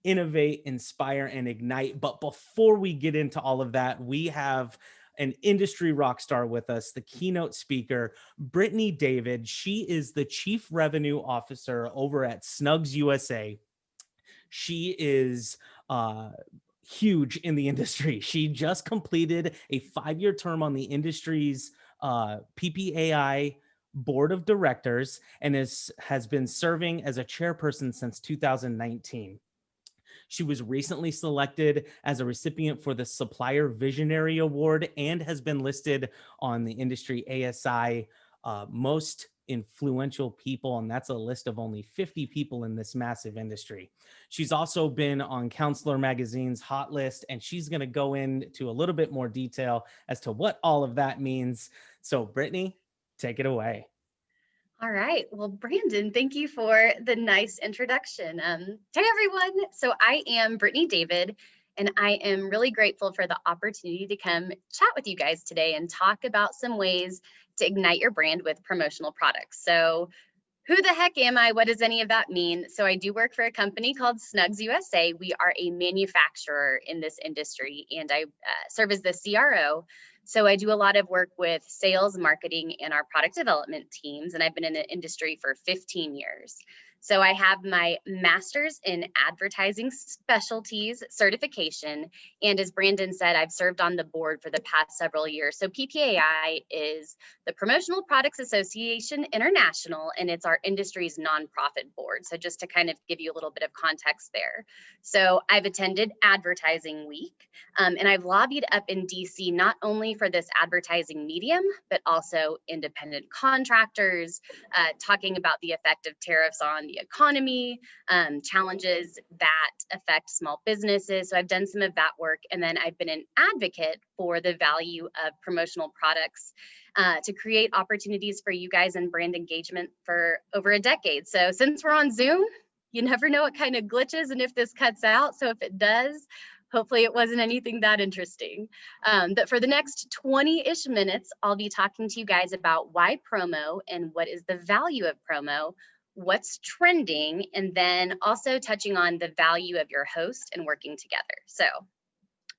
innovate, inspire, and ignite. But before we get into all of that, we have an industry rock star with us, the keynote speaker, Brittany David. She is the Chief Revenue Officer over at Snugs USA. She is huge in the industry. She just completed a 5-year term on the industry's PPAI board of directors and has been serving as a chairperson since 2019. She was recently selected as a recipient for the Supplier Visionary Award and has been listed on the industry ASI most influential people, and that's a list of only 50 people in this massive industry. She's also been on Counselor Magazine's hot list, and she's going to go into a little bit more detail as to what all of that means. So, Brittany, take it away. All right. Well, Brandon, thank you for the nice introduction. Hey, everyone. So I am Brittany David, and I am really grateful for the opportunity to come chat with you guys today and talk about some ways to ignite your brand with promotional products. So who the heck am I? What does any of that mean? So I do work for a company called Snugs USA. We are a manufacturer in this industry, and I serve as the CRO. So I do a lot of work with sales, marketing, and our product development teams, and I've been in the industry for 15 years. So I have my master's in advertising specialties certification. And as Brandon said, I've served on the board for the past several years. So PPAI is the Promotional Products Association International, and it's our industry's nonprofit board. So just to kind of give you a little bit of context there. So I've attended Advertising Week, and I've lobbied up in DC, not only for this advertising medium, but also independent contractors, talking about the effect of tariffs on the economy, challenges that affect small businesses. So I've done some of that work. And then I've been an advocate for the value of promotional products to create opportunities for you guys in brand engagement for over a decade. So since we're on Zoom, you never know what kind of glitches and if this cuts out. So if it does, hopefully it wasn't anything that interesting. But for the next 20-ish minutes, I'll be talking to you guys about why promo and what is the value of promo, what's trending, and then also touching on the value of your host and working together. So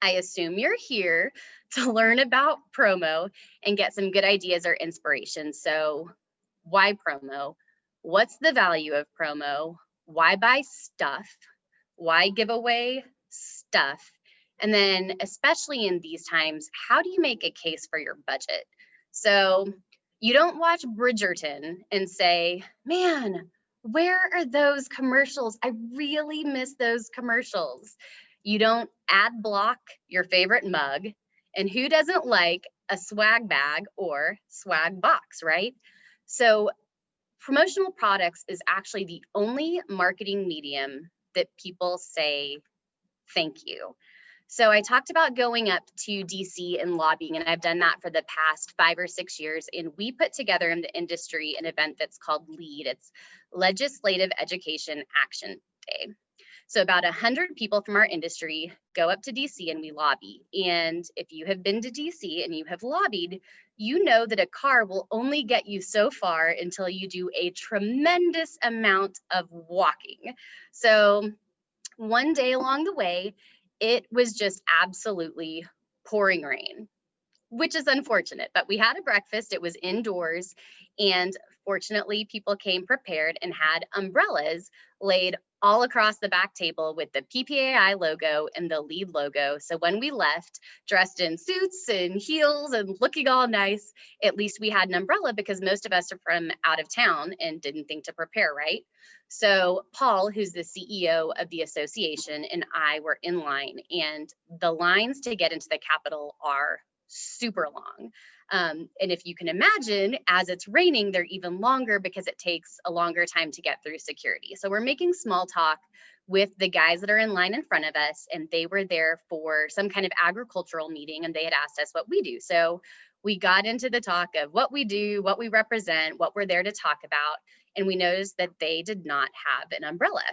I assume you're here to learn about promo and get some good ideas or inspiration. So why promo? What's the value of promo? Why buy stuff? Why give away stuff? And then, especially in these times, how do you make a case for your budget? So you don't watch Bridgerton and say, man, where are those commercials? I really miss those commercials. You don't ad block your favorite mug. And who doesn't like a swag bag or swag box, right? So promotional products is actually the only marketing medium that people say thank you. So I talked about going up to DC and lobbying, and I've done that for the past 5 or 6 years. And we put together in the industry an event that's called LEAD. It's Legislative Education Action Day. So about 100 people from our industry go up to DC and we lobby. And if you have been to DC and you have lobbied, you know that a car will only get you so far until you do a tremendous amount of walking. So one day along the way, it was just absolutely pouring rain, which is unfortunate, but we had a breakfast. It was indoors, and fortunately, people came prepared and had umbrellas laid all across the back table with the PPAI logo and the LEAD logo. So when we left, dressed in suits and heels and looking all nice, at least we had an umbrella because most of us are from out of town and didn't think to prepare, right? So Paul, who's the CEO of the association, and I were in line, and the lines to get into the Capitol are super long. And if you can imagine, as it's raining, they're even longer because it takes a longer time to get through security. So we're making small talk with the guys that are in line in front of us, and they were there for some kind of agricultural meeting, and they had asked us what we do. So we got into the talk of what we do, what we represent, what we're there to talk about, and we noticed that they did not have an umbrella.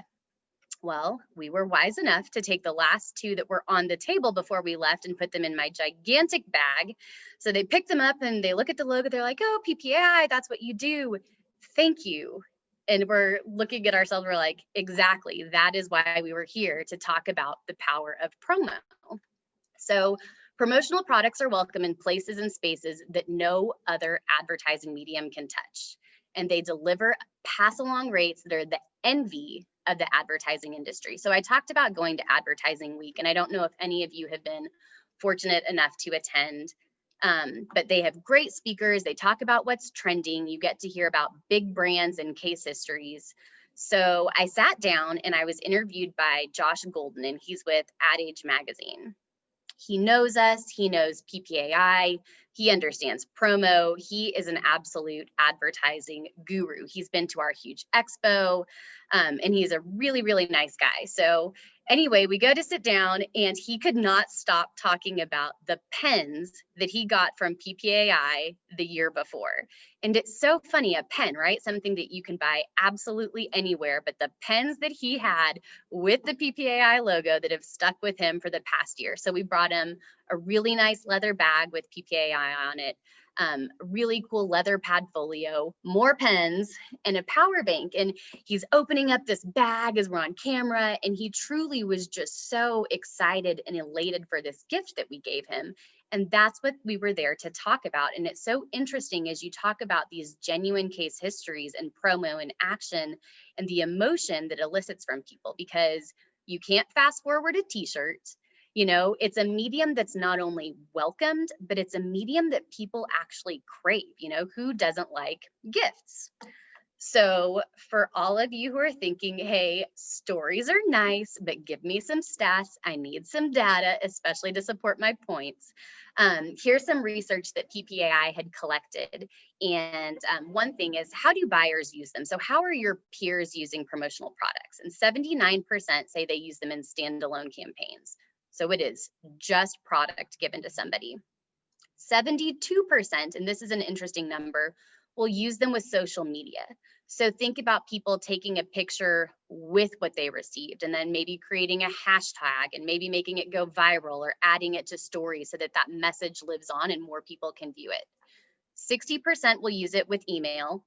Well, we were wise enough to take the last 2 that were on the table before we left and put them in my gigantic bag. So they picked them up and they look at the logo. They're like, oh, PPAI, that's what you do. Thank you. And we're looking at ourselves, we're like, exactly, that is why we were here, to talk about the power of promo. So promotional products are welcome in places and spaces that no other advertising medium can touch. And they deliver pass along rates that are the envy of the advertising industry. So I talked about going to Advertising Week, and I don't know if any of you have been fortunate enough to attend, but they have great speakers. They talk about what's trending. You get to hear about big brands and case histories. So I sat down and I was interviewed by Josh Golden, and he's with Ad Age Magazine. He knows us, he knows PPAI, he understands promo, he is an absolute advertising guru. He's been to our huge expo, and he's a really, really nice guy. So anyway, we go to sit down, and he could not stop talking about the pens that he got from PPAI the year before. And it's so funny, a pen, right? Something that you can buy absolutely anywhere, but the pens that he had with the PPAI logo that have stuck with him for the past year. So we brought him a really nice leather bag with PPAI on it, really cool leather pad folio, more pens, and a power bank. And he's opening up this bag as we're on camera, and he truly was just so excited and elated for this gift that we gave him. And that's what we were there to talk about. And it's so interesting as you talk about these genuine case histories and promo and action and the emotion that elicits from people, because you can't fast forward a t-shirt. You know, it's a medium that's not only welcomed, but it's a medium that people actually crave. You know, who doesn't like gifts? So for all of you who are thinking, hey, stories are nice, but give me some stats, I need some data, especially to support my points. Here's some research that PPAI had collected. And one thing is, how do buyers use them? So how are your peers using promotional products? And 79% say they use them in standalone campaigns. So it is just product given to somebody. 72%, and this is an interesting number, will use them with social media. So think about people taking a picture with what they received, and then maybe creating a hashtag and maybe making it go viral or adding it to stories so that that message lives on and more people can view it. 60% will use it with email.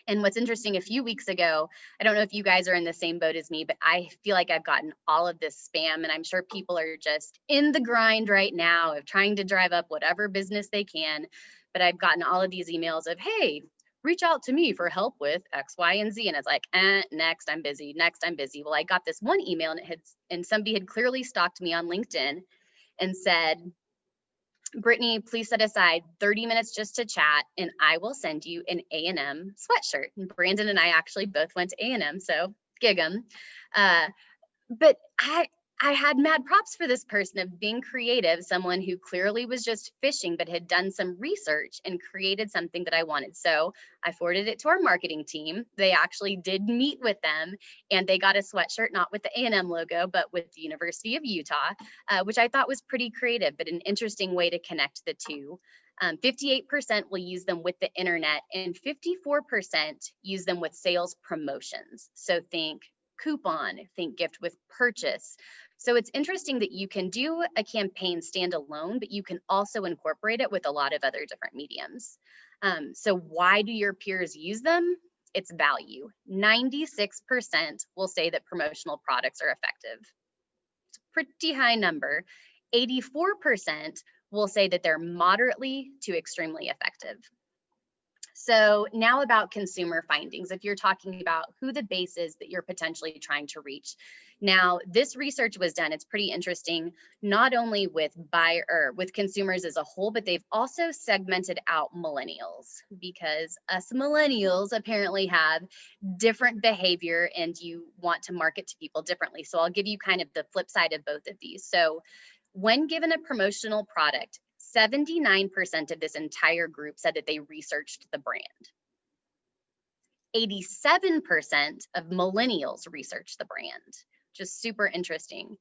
And what's interesting, a few weeks ago, I don't know if you guys are in the same boat as me, but I feel like I've gotten all of this spam, and I'm sure people are just in the grind right now of trying to drive up whatever business they can. But I've gotten all of these emails of, hey, reach out to me for help with X, Y, and Z. And it's like, next, I'm busy. Next, I'm busy. Well, I got this one email, and somebody had clearly stalked me on LinkedIn and said, Brittany, please set aside 30 minutes just to chat, and I will send you an A&M sweatshirt. And Brandon and I actually both went to A&M, so gig 'em. But I had mad props for this person of being creative, someone who clearly was just fishing, but had done some research and created something that I wanted. So I forwarded it to our marketing team. They actually did meet with them, and they got a sweatshirt, not with the A&M logo, but with the University of Utah, which I thought was pretty creative, but an interesting way to connect the two. 58% will use them with the internet, and 54% use them with sales promotions. So think coupon, think gift with purchase. So it's interesting that you can do a campaign standalone, but you can also incorporate it with a lot of other different mediums. So why do your peers use them? It's value. 96% will say that promotional products are effective. It's a pretty high number. 84% will say that they're moderately to extremely effective. So now about consumer findings, if you're talking about who the base is that you're potentially trying to reach. Now, this research was done, it's pretty interesting, not only with with consumers as a whole, but they've also segmented out millennials, because us millennials apparently have different behavior and you want to market to people differently. So I'll give you kind of the flip side of both of these. So when given a promotional product, 79% of this entire group said that they researched the brand. 87% of millennials researched the brand, which is super interesting.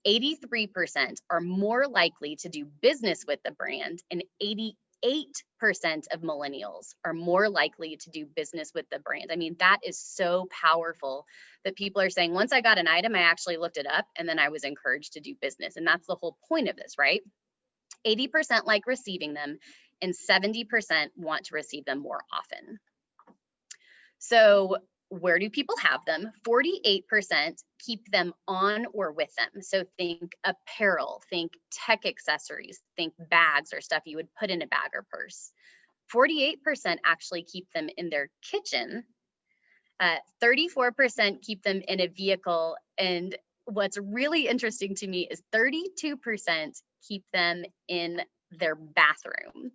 83% are more likely to do business with the brand, and 88% of millennials are more likely to do business with the brand. I mean, that is so powerful that people are saying, once I got an item, I actually looked it up, and then I was encouraged to do business. And that's the whole point of this, right? 80% like receiving them, and 70% want to receive them more often. So where do people have them? 48% keep them on or with them. So think apparel, think tech accessories, think bags or stuff you would put in a bag or purse. 48% actually keep them in their kitchen. 34% keep them in a vehicle. And what's really interesting to me is 32% keep them in their bathroom.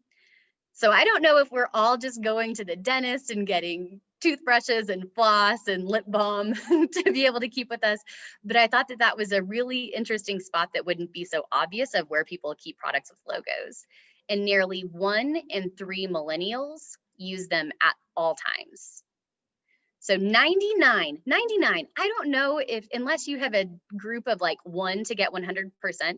So I don't know if we're all just going to the dentist and getting toothbrushes and floss and lip balm to be able to keep with us. But I thought that that was a really interesting spot that wouldn't be so obvious of where people keep products with logos. And nearly 1 in 3 millennials use them at all times. So 99, I don't know if, unless you have a group of like 1 to get 100%,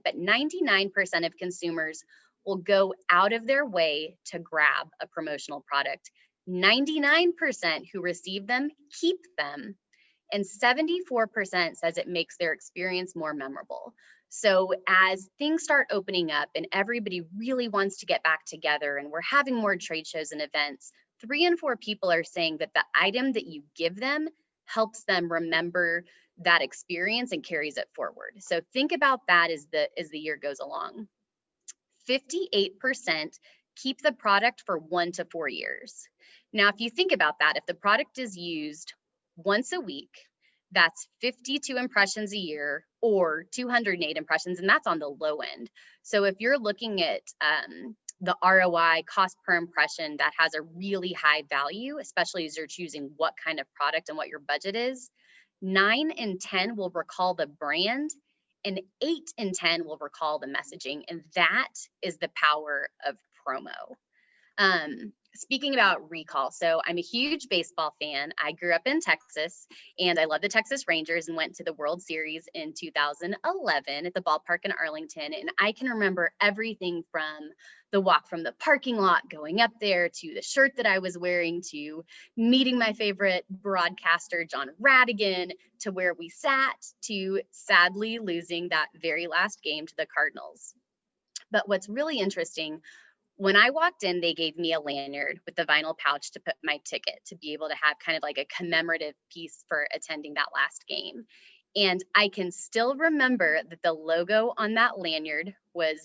but 99% of consumers will go out of their way to grab a promotional product. 99% who receive them keep them, and 74% says it makes their experience more memorable. So as things start opening up and everybody really wants to get back together and we're having more trade shows and events, 3 in 4 people are saying that the item that you give them helps them remember that experience and carries it forward. So think about that as the year goes along. 58% keep the product for 1 to 4 years. Now, if you think about that, if the product is used once a week, that's 52 impressions a year or 208 impressions, and that's on the low end. So if you're looking at the ROI, cost per impression, that has a really high value, especially as you're choosing what kind of product and what your budget is, 9 in 10 will recall the brand, and 8 in 10 will recall the messaging. And that is the power of promo. Speaking about recall, so I'm a huge baseball fan. I grew up in Texas and I love the Texas Rangers and went to the World Series in 2011 at the ballpark in Arlington. And I can remember everything from the walk from the parking lot, going up there, to the shirt that I was wearing, to meeting my favorite broadcaster, John Radigan, to where we sat, to sadly losing that very last game to the Cardinals. But what's really interesting, when I walked in, they gave me a lanyard with the vinyl pouch to put my ticket, to be able to have kind of like a commemorative piece for attending that last game. And I can still remember that the logo on that lanyard was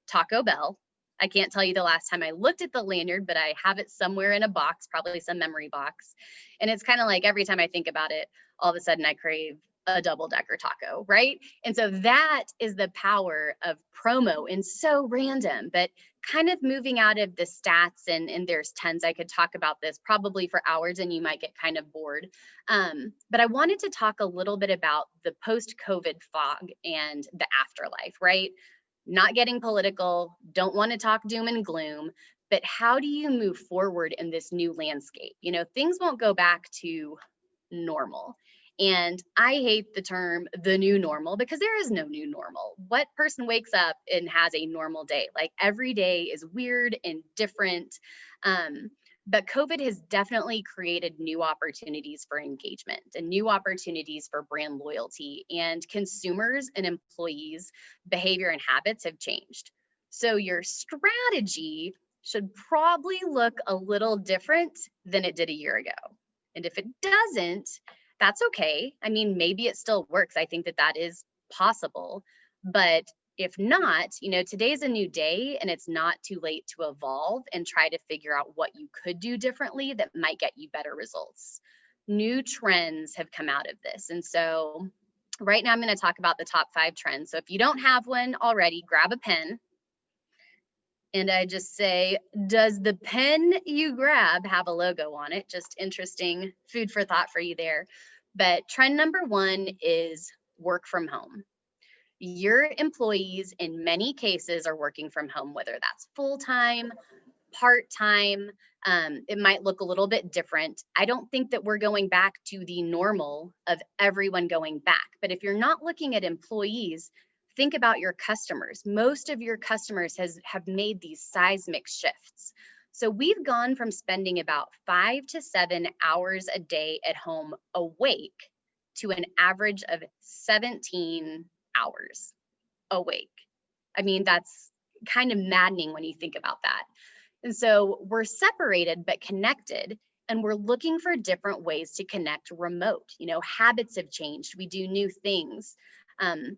Taco Bell. I can't tell you the last time I looked at the lanyard, but I have it somewhere in a box, probably some memory box. And it's kind of like every time I think about it, all of a sudden I crave a double-decker taco, right? And so that is the power of promo, and so random, but kind of moving out of the stats, and there's tons. I could talk about this probably for hours and you might get kind of bored. But I wanted to talk a little bit about the post-COVID fog and the afterlife, right? Not getting political, don't want to talk doom and gloom, but how do you move forward in this new landscape? You know, things won't go back to normal. And I hate the term the new normal, because there is no new normal. What person wakes up and has a normal day? Like, every day is weird and different. But COVID has definitely created new opportunities for engagement and new opportunities for brand loyalty, and consumers and employees' behavior and habits have changed. So your strategy should probably look a little different than it did a year ago. And if it doesn't, that's okay. I mean, maybe it still works. I think that that is possible. But if not, you know, today's a new day, and it's not too late to evolve and try to figure out what you could do differently that might get you better results. New trends have come out of this. And so right now I'm going to talk about the top 5 trends. So if you don't have one already, grab a pen. And I just say, does the pen you grab have a logo on it? Just interesting food for thought for you there. But trend number 1 is work from home. Your employees in many cases are working from home, whether that's full-time, part-time. It might look a little bit different. I don't think that we're going back to the normal of everyone going back. But if you're not looking at employees, think about your customers. Most of your customers have made these seismic shifts. So we've gone from spending about 5 to 7 hours a day at home awake to an average of 17 hours awake. I mean, that's kind of maddening when you think about that. And so we're separated but connected. and we're looking for different ways to connect remote. Habits have changed. We do new things.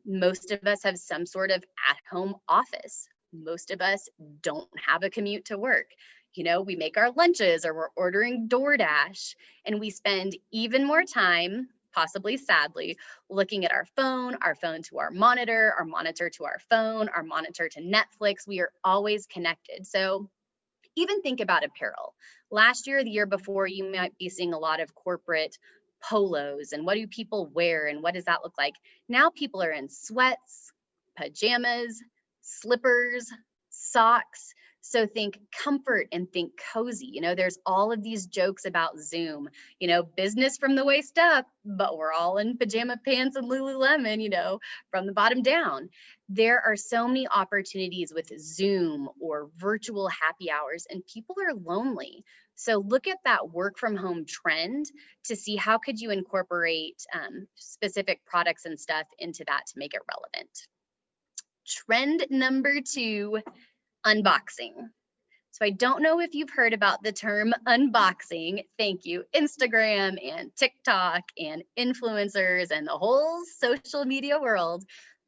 Most of us have some sort of at-home office. Most of us don't have a commute to work. We make our lunches or we're ordering DoorDash, and we spend even more time, possibly sadly, looking at our phone to our monitor to our phone, our monitor to Netflix. We are always connected. So even think about apparel. Last year, the year before, you might be seeing a lot of corporate polos and what do people wear and what does that look like? Now people are in sweats, pajamas, slippers, socks. So think comfort and think cozy. There's all of these jokes about Zoom, business from the waist up, but we're all in pajama pants and Lululemon, from the bottom down. There are so many opportunities with Zoom or virtual happy hours, and people are lonely. So look at that work from home trend to see how could you incorporate specific products and stuff into that to make it relevant. Trend number 2, unboxing. So I don't know if you've heard about the term unboxing. Thank you, Instagram and TikTok and influencers and the whole social media world.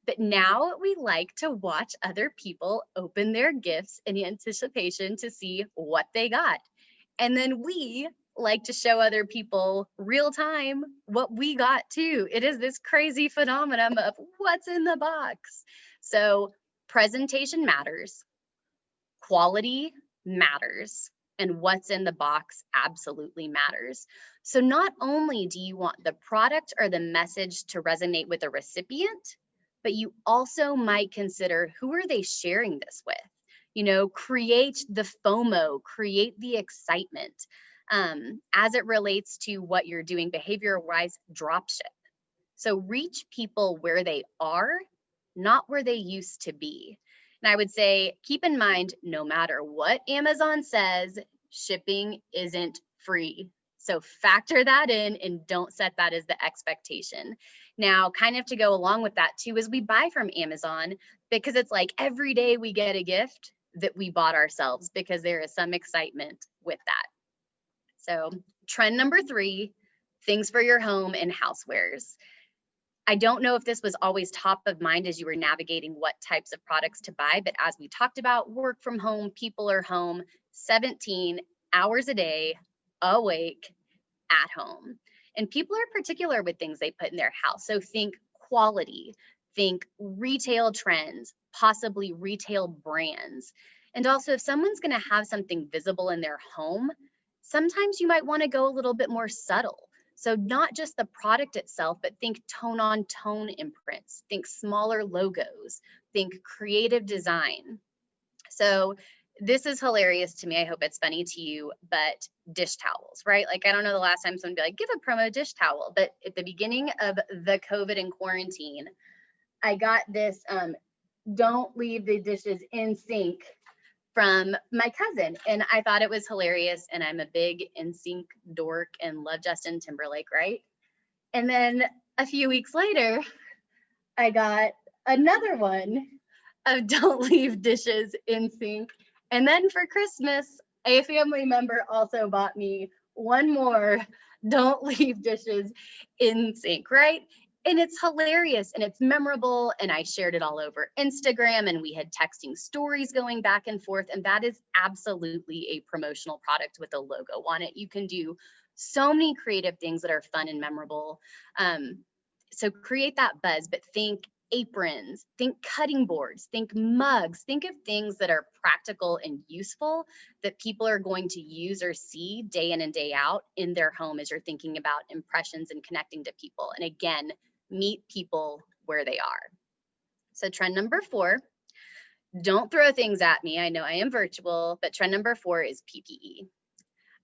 But now we like to watch other people open their gifts in anticipation to see what they got. And then we like to show other people real time what we got too. It is this crazy phenomenon of what's in the box. So presentation matters, quality matters, and what's in the box absolutely matters. So not only do you want the product or the message to resonate with the recipient, but you also might consider who are they sharing this with? Create the FOMO, create the excitement. As it relates to what you're doing behavior-wise, drop ship. So reach people where they are, not where they used to be. And I would say, keep in mind, no matter what Amazon says, shipping isn't free. So factor that in and don't set that as the expectation. Now, kind of to go along with that too, is we buy from Amazon because it's like every day we get a gift that we bought ourselves because there is some excitement with that. So trend number 3, things for your home and housewares. I don't know if this was always top of mind as you were navigating what types of products to buy, but as we talked about, work from home, people are home 17 hours a day, awake, at home. And people are particular with things they put in their house. So think quality, think retail trends, possibly retail brands. And also, if someone's going to have something visible in their home, sometimes you might want to go a little bit more subtle. So not just the product itself, but think tone on tone imprints, think smaller logos, think creative design. So this is hilarious to me. I hope it's funny to you, but dish towels, right? Like, I don't know the last time someone be like, give a promo dish towel. But at the beginning of the COVID and quarantine, I got this, don't leave the dishes in sink from my cousin. And I thought it was hilarious. And I'm a big NSYNC dork and love Justin Timberlake, right? And then a few weeks later, I got another one of don't leave dishes in sink. And then for Christmas, a family member also bought me one more don't leave dishes in sink, right? And it's hilarious and it's memorable. And I shared it all over Instagram and we had texting stories going back and forth. And that is absolutely a promotional product with a logo on it. You can do so many creative things that are fun and memorable. So create that buzz, but think aprons, think cutting boards, think mugs, think of things that are practical and useful that people are going to use or see day in and day out in their home as you're thinking about impressions and connecting to people. And again, meet people where they are. So trend number 4, don't throw things at me. I know I am virtual, but trend number 4 is PPE.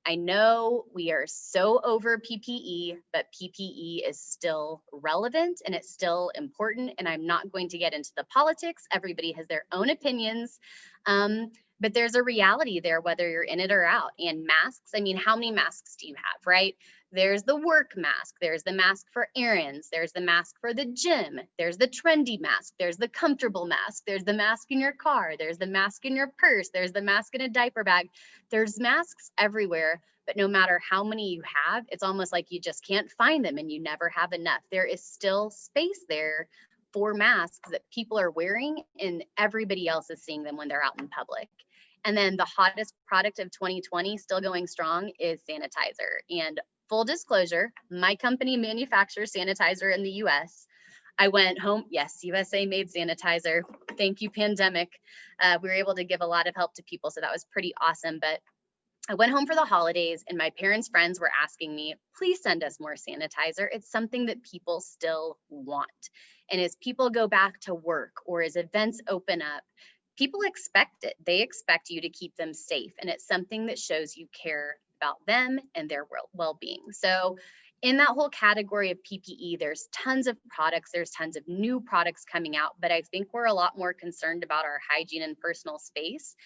I know we are so over PPE, but PPE is still relevant and it's still important. And I'm not going to get into the politics. Everybody has their own opinions. But there's a reality there, whether you're in it or out. And masks, I mean, how many masks do you have, right? There's the work mask, there's the mask for errands, there's the mask for the gym, there's the trendy mask, there's the comfortable mask, there's the mask in your car, there's the mask in your purse, there's the mask in a diaper bag. There's masks everywhere, but no matter how many you have, it's almost like you just can't find them and you never have enough. There is still space there for masks that people are wearing, and everybody else is seeing them when they're out in public. And then the hottest product of 2020, still going strong, is sanitizer. And full disclosure, my company manufactures sanitizer in the US. I went home, yes, USA made sanitizer. Thank you, pandemic. We were able to give a lot of help to people, so that was pretty awesome. But I went home for the holidays and my parents' friends were asking me, please send us more sanitizer. It's something that people still want. And as people go back to work or as events open up, people expect it. They expect you to keep them safe. And it's something that shows you care about them and their well-being. So in that whole category of PPE, there's tons of products, there's tons of new products coming out, but I think we're a lot more concerned about our hygiene and personal space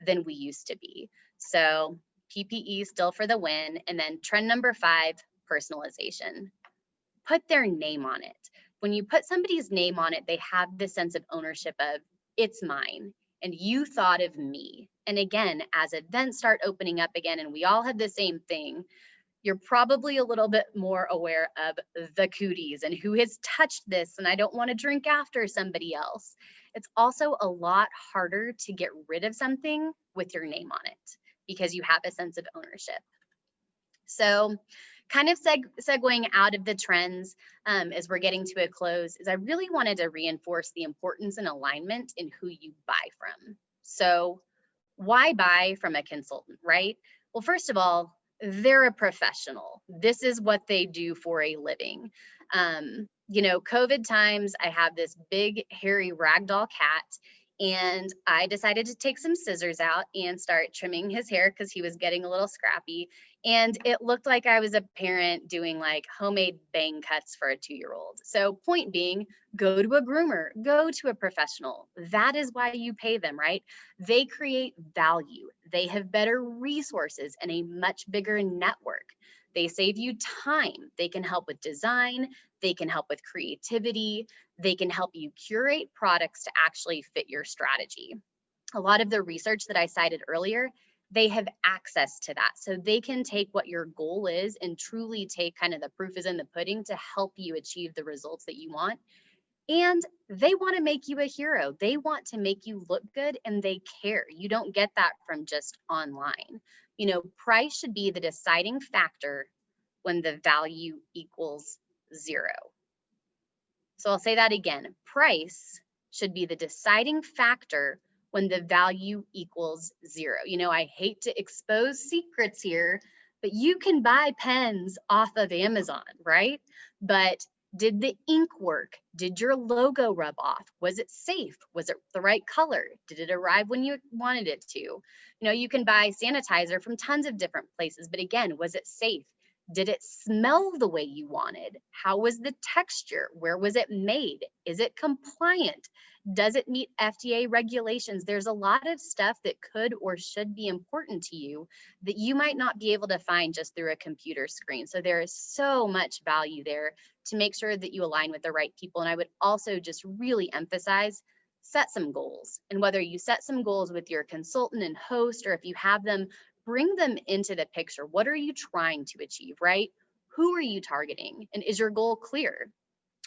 than we used to be. So PPE still for the win. And then trend number 5, personalization. Put their name on it. When you put somebody's name on it, they have this sense of ownership of, it's mine and you thought of me. And again, as events start opening up again and we all have the same thing, you're probably a little bit more aware of the cooties and who has touched this and I don't want to drink after somebody else. It's also a lot harder to get rid of something with your name on it because you have a sense of ownership. So kind of segueing out of the trends as we're getting to a close is I really wanted to reinforce the importance and alignment in who you buy from. So why buy from a consultant, right? Well, first of all, they're a professional. This is what they do for a living. You know, COVID times, I have this big, hairy ragdoll cat, and I decided to take some scissors out and start trimming his hair because he was getting a little scrappy. And it looked like I was a parent doing like homemade bang cuts for a 2-year-old. So point being, go to a groomer, go to a professional. That is why you pay them, right? They create value. They have better resources and a much bigger network. They save you time. They can help with design. They can help with creativity. They can help you curate products to actually fit your strategy. A lot of the research that I cited earlier, they have access to that. So they can take what your goal is and truly take kind of the proof is in the pudding to help you achieve the results that you want. And they want to make you a hero. They want to make you look good and they care. You don't get that from just online. You know, price should be the deciding factor when the value equals 0. So I'll say that again. Price should be the deciding factor when the value equals 0. You know, I hate to expose secrets here, but you can buy pens off of Amazon, right? But did the ink work? Did your logo rub off? Was it safe? Was it the right color? Did it arrive when you wanted it to? You know, you can buy sanitizer from tons of different places, but again, was it safe? Did it smell the way you wanted? How was the texture? Where was it made? Is it compliant? Does it meet FDA regulations? There's a lot of stuff that could or should be important to you that you might not be able to find just through a computer screen. So there is so much value there to make sure that you align with the right people. And I would also just really emphasize, set some goals. And whether you set some goals with your consultant and host, or if you have them, bring them into the picture. What are you trying to achieve, right? Who are you targeting? And is your goal clear?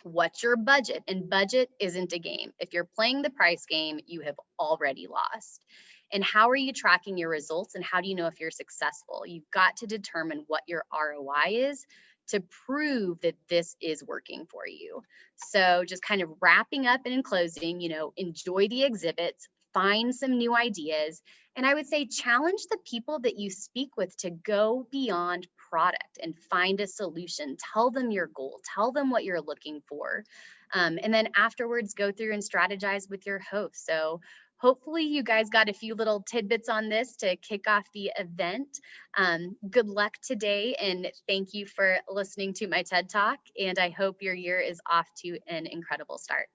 What's your budget? And budget isn't a game. If you're playing the price game, you have already lost. And how are you tracking your results? And how do you know if you're successful? You've got to determine what your ROI is to prove that this is working for you. So just kind of wrapping up and in closing, you know, enjoy the exhibits, find some new ideas. And I would say challenge the people that you speak with to go beyond product and find a solution. Tell them your goal, tell them what you're looking for. And then afterwards, go through and strategize with your host. So hopefully you guys got a few little tidbits on this to kick off the event. Good luck today, and thank you for listening to my TED Talk. And I hope your year is off to an incredible start.